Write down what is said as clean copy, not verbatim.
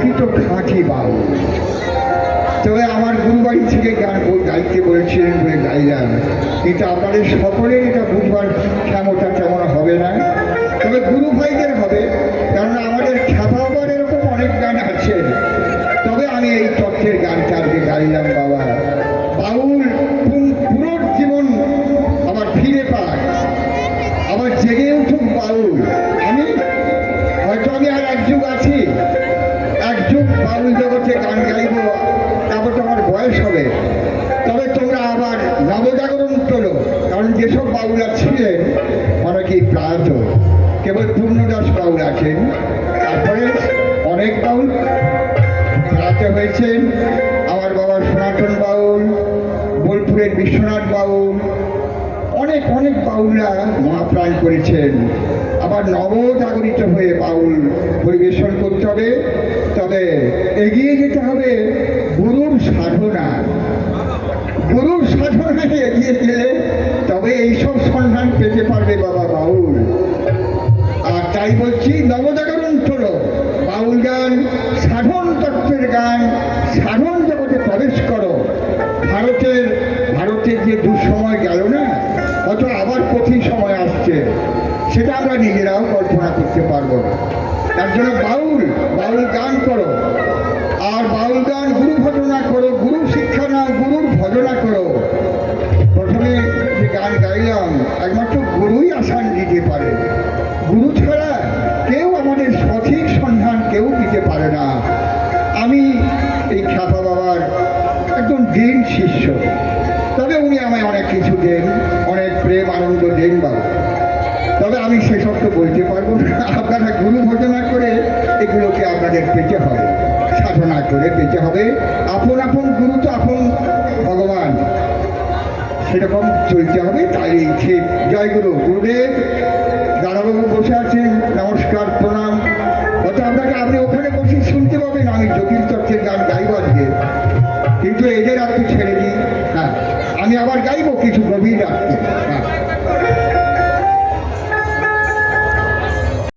প্রকৃত খাঁটি বাউল। তবে আমার গুরুবাড়ি থেকে গান গাইতে বলেছিলেন বলে গাইলাম, কিন্তু আপনাদের সকলের এটা বুঝবার ক্ষমতা তেমন হবে না, তবে গুরু ভাইদের হবে, কারণ আমাদের খ্যাপাবার এরকম অনেক গান আছে। তবে আমি এই তথ্যের গানটা আজকে গাইলাম। বাবা বাউল পুনর্জীবন আবার ফিরে পায়, আবার জেগে উঠুক বাউল। হয়তো আমি আর এক যুগ আছি, এক যুগ বাউল জগতে গান গাইব, তারপর তো আমার বয়স হবে। তবে তোমরা আবার নবজাগরণ তোলো, কারণ যেসব বাউলা ছিলেন অনেকেই প্রায়ত, কেবল পূর্ণদাস বাউল আছেন, তারপরে অনেক বাউল প্রায়ত হয়েছেন। আমার বাবা সনাতন বাউল, বোলপুরের বিশ্বনাথ বাউল, অনেক অনেক বাউলরা মহাপ্রাণ করেছেন। আবার নবজাগরিত হয়ে বাউল পরিবেশন করতে হবে। তবে এগিয়ে যেতে হবে গুরুর সাধনা, গুরুর সাধনায় এগিয়ে গেলে তবে এইসব সন্ধান পেতে পারবে বাবা বাউল। আর তাই বলছি, নবজাগরণ তোলো, বাউল গান সাধন তত্ত্বের গান, সাধন জগতে প্রবেশ করো। ভারতের যে দুঃসময় গেল না, হয়তো আবার কঠিন সময় আসছে, সেটা আমরা নিজেরাও কল্পনা করতে পারবো না। তার জন্য বাউল গান করো, আর বাউল গান গুরু ভজনা করো, গুরু শিক্ষা নাও, গুরুর ভজনা করো। প্রথমে যে গান গাইলাম, একমাত্র গুরুই আসান দিতে পারে। গুরু ছাড়া কেউ আমাদের সঠিক সন্ধান কেউ দিতে পারে না। আমি এই খ্যাপা বাবার একদম দিন শিষ্য, তবে উনি আমায় অনেক কিছু দেন, অনেক প্রেম আনন্দ দেন বাবা। তবে আমি সেসব তো বলতে পারবো না। আপনারা গুরু ভজনা করে এগুলোকে আপনাদের পেতে হবে, সাধনা করে পেতে হবে। আপন আপন গুরু তো আপন ভগবান, সেরকম চলতে হবে। তাই ঠিক। জয় গুরু। গুরুদেব দাদাবাবু বসে আছেন, নমস্কার, প্রণাম। হয়তো আপনি ওখানে বসে শুনতে পাবেন আমি জটিল তত্ত্বের গান গাইব আজকে, কিন্তু এদের একটু ছেড়ে দিই। হ্যাঁ, আমি আবার গাইবো কিছু গভীর রাখতে। হ্যাঁ।